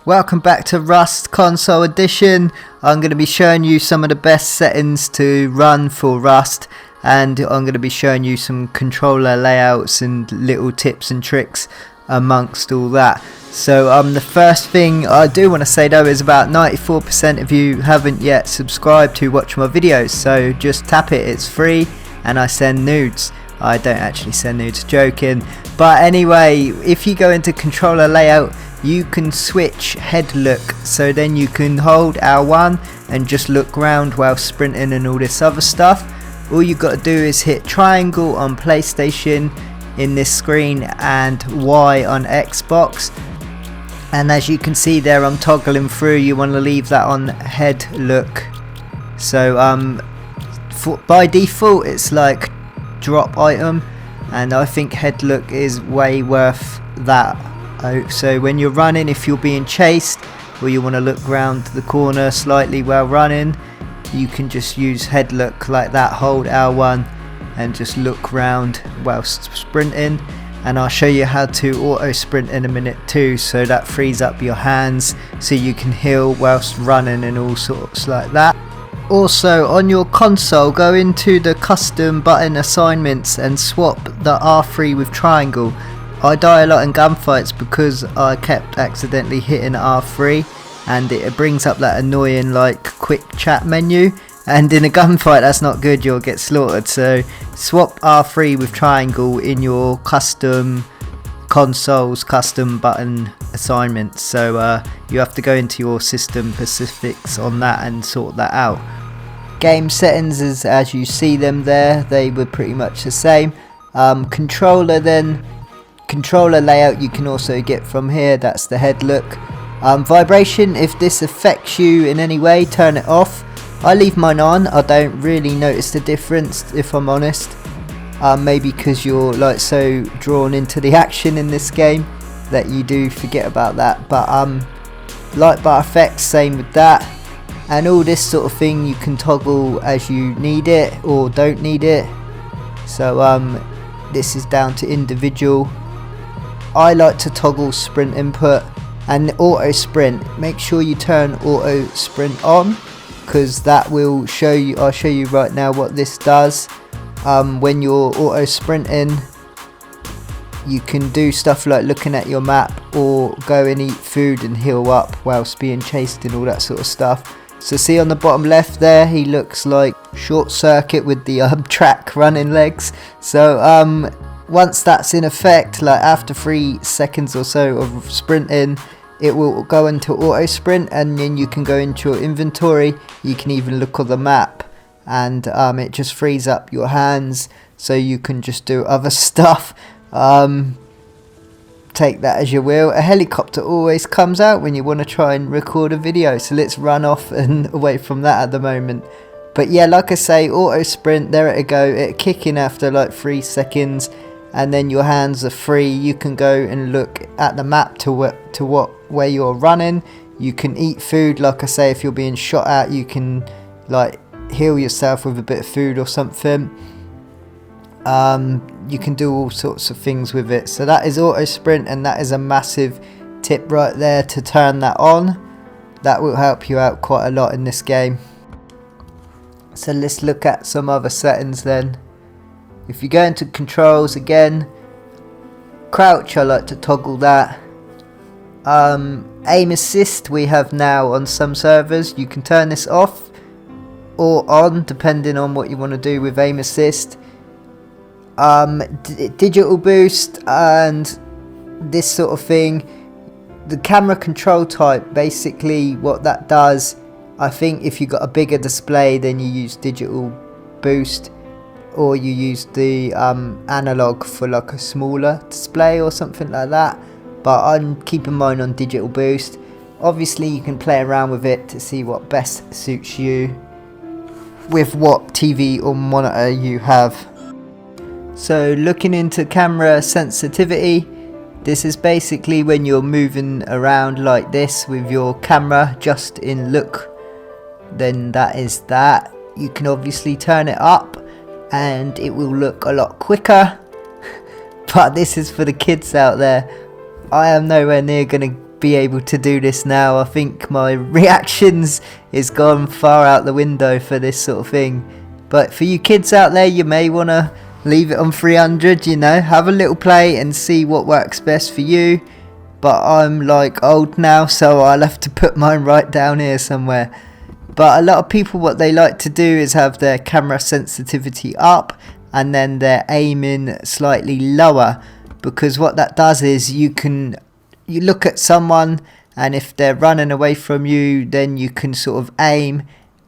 Welcome back to Rust Console Edition. I'm going to be showing you some of the best settings to run for Rust, and I'm going to be showing you some controller layouts and little tips and tricks amongst all that. So the first thing I do want to say though is about 94% of you haven't yet subscribed to watch my videos, so just tap it, it's free, and I send nudes. I don't actually send nudes, joking. But anyway, if you go into controller layout, you can switch head look, so then you can hold R1 and just look round while sprinting and all this other stuff. All you got to do is hit triangle on PlayStation in this screen and Y on Xbox, and as you can see there, I'm toggling through. You want to leave that on head look. So by default it's like drop item, and I think head look is way worth that. So when you're running, if you're being chased or you want to look round the corner slightly while running, you can just use head look like that, hold L1 and just look round whilst sprinting. And I'll show you how to auto sprint in a minute too, so that frees up your hands so you can heal whilst running and all sorts like that. Also on your console, go into the custom button assignments and swap the R3 with triangle. I die a lot in gunfights because I kept accidentally hitting R3 and it brings up that annoying like quick chat menu, and in a gunfight that's not good, you'll get slaughtered. So swap R3 with triangle in your custom consoles custom button assignments. So you have to go into your system specifics on that and sort that out. Game settings is as you see them there, they were pretty much the same. Controller layout you can also get from here, that's the head look. Vibration, if this affects you in any way, turn it off. I leave mine on, I don't really notice the difference if I'm honest. Maybe because you're like so drawn into the action in this game that you do forget about that, but light bar effects, same with that. And all this sort of thing you can toggle as you need it or don't need it. So this is down to individual. I like to toggle sprint input and auto sprint. Make sure you turn auto sprint on, because that will show you, I'll show you right now what this does. When you're auto sprinting, you can do stuff like looking at your map or go and eat food and heal up whilst being chased and all that sort of stuff. So see on the bottom left there, he looks like Short Circuit with the track running legs. So once that's in effect, like after 3 seconds or so of sprinting, it will go into auto sprint, and then you can go into your inventory. You can even look on the map, and it just frees up your hands so you can just do other stuff. Take that as you will. A helicopter always comes out when you want to try and record a video, so let's run off and away from that at the moment. But yeah, like I say, auto sprint, there it go, it kick in after like 3 seconds, and then your hands are free. You can go and look at the map to where you're running. You can eat food, like I say, if you're being shot at, you can like heal yourself with a bit of food or something. You can do all sorts of things with it. So that is auto sprint, and that is a massive tip right there to turn that on. That will help you out quite a lot in this game. So let's look at some other settings then. If you go into controls again, crouch, I like to toggle that. Aim assist we have now on some servers. You can turn this off or on depending on what you want to do with aim assist. Digital boost and this sort of thing. The camera control type, basically what that does, I think if you got a bigger display then you use digital boost, or you use the analog for like a smaller display or something like that. But I'm keeping mine on digital boost. Obviously you can play around with it to see what best suits you with what TV or monitor you have. So looking into camera sensitivity, this is basically when you're moving around like this with your camera just in look, then that is that. You can obviously turn it up and it will look a lot quicker, but this is for the kids out there. I am nowhere near going to be able to do this now. I think my reactions is gone far out the window for this sort of thing. But for you kids out there, you may want to leave it on 300, you know, have a little play and see what works best for you. But I'm like old now, so I'll have to put mine right down here somewhere. But a lot of people, what they like to do is have their camera sensitivity up and then they're aiming slightly lower, because what that does is you look at someone, and if they're running away from you, then you can sort of aim,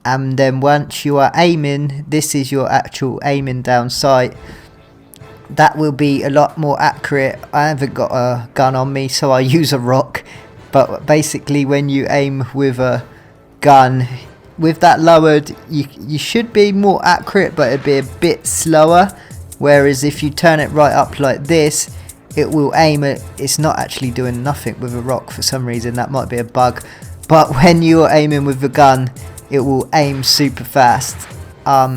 and then once you are aiming, this is your actual aiming down sight. That will be a lot more accurate. I haven't got a gun on me, so I use a rock, but basically when you aim with a gun with that lowered, you should be more accurate, but it'd be a bit slower. Whereas if you turn it right up like this, it will aim at, it's not actually doing nothing with a rock for some reason. That might be a bug, but when you're aiming with the gun, it will aim super fast.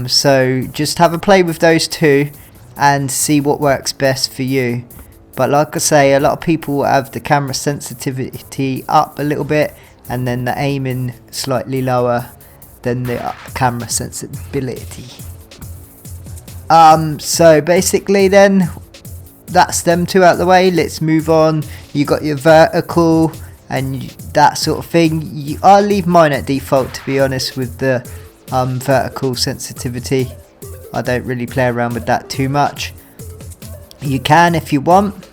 So just have a play with those two and see what works best for you. But like I say, a lot of people have the camera sensitivity up a little bit and then the aiming slightly lower than the camera sensibility. So basically then, that's them two out the way. Let's move on. You got your vertical and that sort of thing. I'll leave mine at default, to be honest, with the vertical sensitivity. I don't really play around with that too much. You can if you want.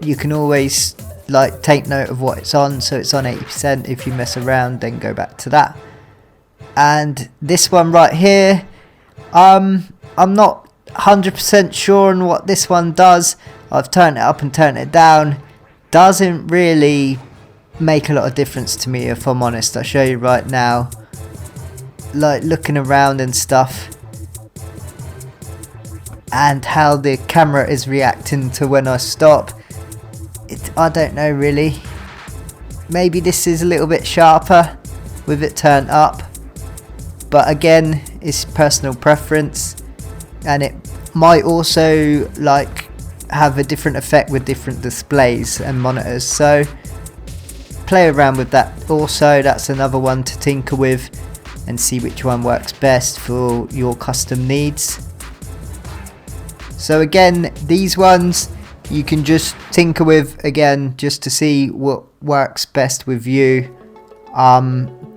You can always like take note of what it's on, so it's on 80%. If you mess around, then go back to that. And this one right here, I'm not 100% sure on what this one does. I've turned it up and turned it down. Doesn't really make a lot of difference to me, if I'm honest. I'll show you right now. Like looking around and stuff, and how the camera is reacting to when I stop. I don't know really. Maybe this is a little bit sharper with it turned up. But again, it's personal preference, and it might also like have a different effect with different displays and monitors, so play around with that. Also, that's another one to tinker with and see which one works best for your custom needs. So again, these ones you can just tinker with again just to see what works best with you.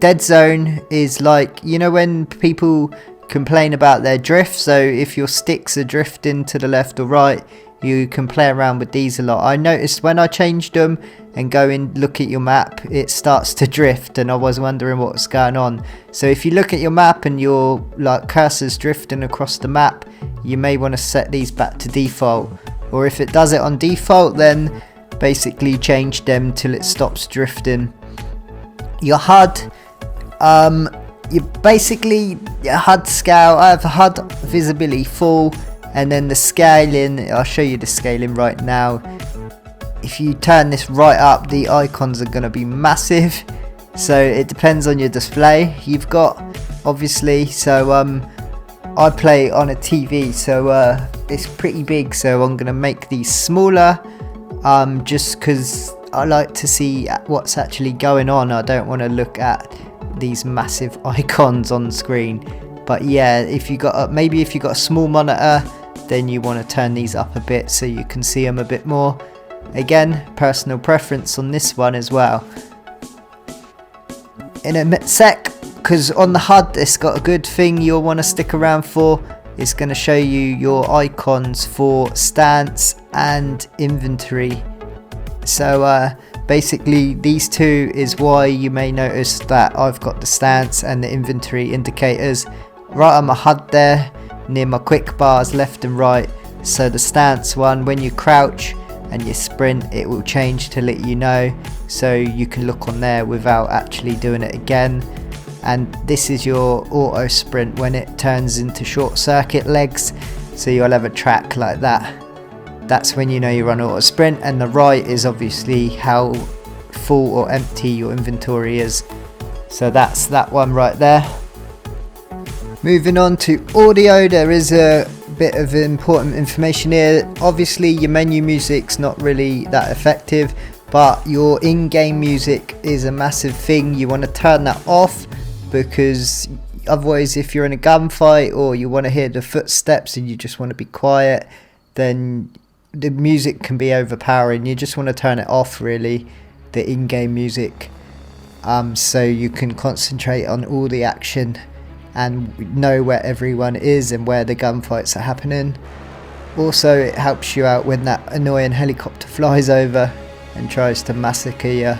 Dead zone is like, you know, when people complain about their drift, so if your sticks are drifting to the left or right, you can play around with these a lot. I noticed when I changed them and go and look at your map, it starts to drift, and I was wondering what's going on. So if you look at your map and your like cursor's drifting across the map, you may want to set these back to default, or if it does it on default, then basically change them till it stops drifting. Your HUD, you basically, your HUD scale, I have HUD visibility full, and then the scaling, I'll show you the scaling right now. If you turn this right up, the icons are going to be massive, so it depends on your display you've got, obviously. So I play on a TV, so it's pretty big, so I'm going to make these smaller, just because I like to see what's actually going on. I don't want to look at these massive icons on screen. But yeah, if you got maybe if you got a small monitor, then you want to turn these up a bit so you can see them a bit more. Again, personal preference on this one as well. In a sec, because on the HUD it's got a good thing you'll want to stick around for. It's going to show you your icons for stance and inventory. So basically these two is why you may notice that I've got the stance and the inventory indicators right on my HUD there, near my quick bars left and right. So the stance one, when you crouch and you sprint, it will change to let you know, so you can look on there without actually doing it again. And this is your auto sprint when it turns into short circuit legs, so you'll have a track like that. That's when you know you're on auto sprint. And the right is obviously how full or empty your inventory is. So that's that one right there. Moving on to audio, there is a bit of important information here. Obviously your menu music's not really that effective, but your in-game music is a massive thing. You want to turn that off, because otherwise if you're in a gunfight or you want to hear the footsteps and you just want to be quiet, then the music can be overpowering. You just want to turn it off, really, the in-game music, so you can concentrate on all the action and know where everyone is and where the gunfights are happening. Also, it helps you out when that annoying helicopter flies over and tries to massacre you.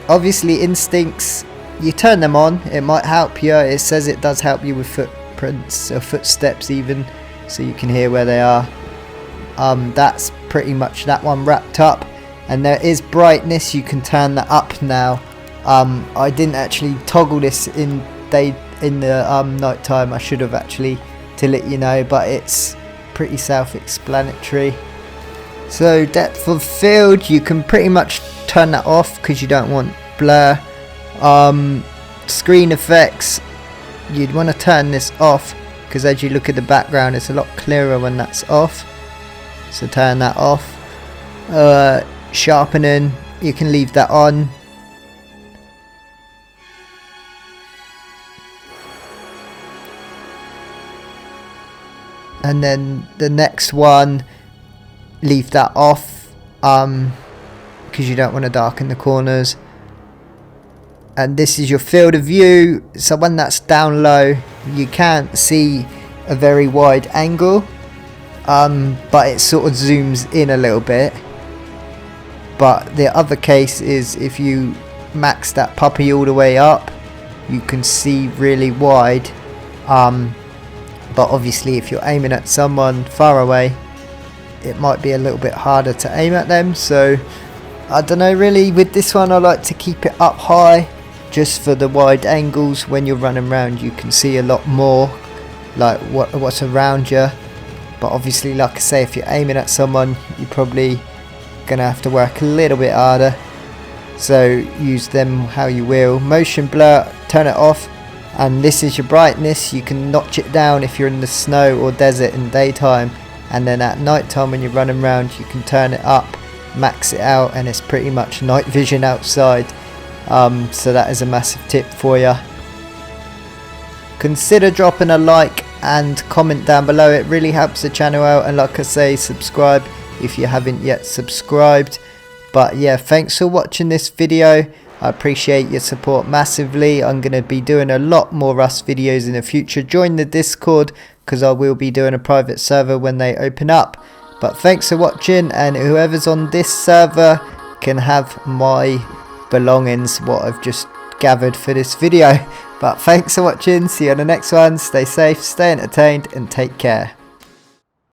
Obviously, instincts, you turn them on, it might help you. It says it does help you with footprints or footsteps even, so you can hear where they are. That's pretty much that one wrapped up. And there is brightness, you can turn that up now. I didn't actually toggle this in the night time. I should have actually, to let you know, but it's pretty self-explanatory. So depth of field, you can pretty much turn that off because you don't want blur. Screen effects, you'd want to turn this off because as you look at the background it's a lot clearer when that's off, so turn that off. Sharpening, you can leave that on. And then the next one, leave that off because you don't want to darken the corners. And this is your field of view, so when that's down low you can't see a very wide angle, but it sort of zooms in a little bit. But the other case is if you max that puppy all the way up, you can see really wide. But obviously if you're aiming at someone far away, it might be a little bit harder to aim at them. So I don't know, really, with this one I like to keep it up high just for the wide angles. When you're running around you can see a lot more, like what's around you. But obviously, like I say, if you're aiming at someone you're probably gonna have to work a little bit harder, so use them how you will. Motion blur, turn it off. And this is your brightness, you can notch it down if you're in the snow or desert in daytime, and then at night time when you're running around you can turn it up, max it out, and it's pretty much night vision outside. So that is a massive tip for you. Consider dropping a like and comment down below, it really helps the channel out, and like I say, subscribe if you haven't yet subscribed. But yeah, thanks for watching this video. I appreciate your support massively. I'm going to be doing a lot more Rust videos in the future. Join the Discord because I will be doing a private server when they open up. But thanks for watching, and whoever's on this server can have my belongings, what I've just gathered for this video. But thanks for watching, see you on the next one. Stay safe, stay entertained, and take care.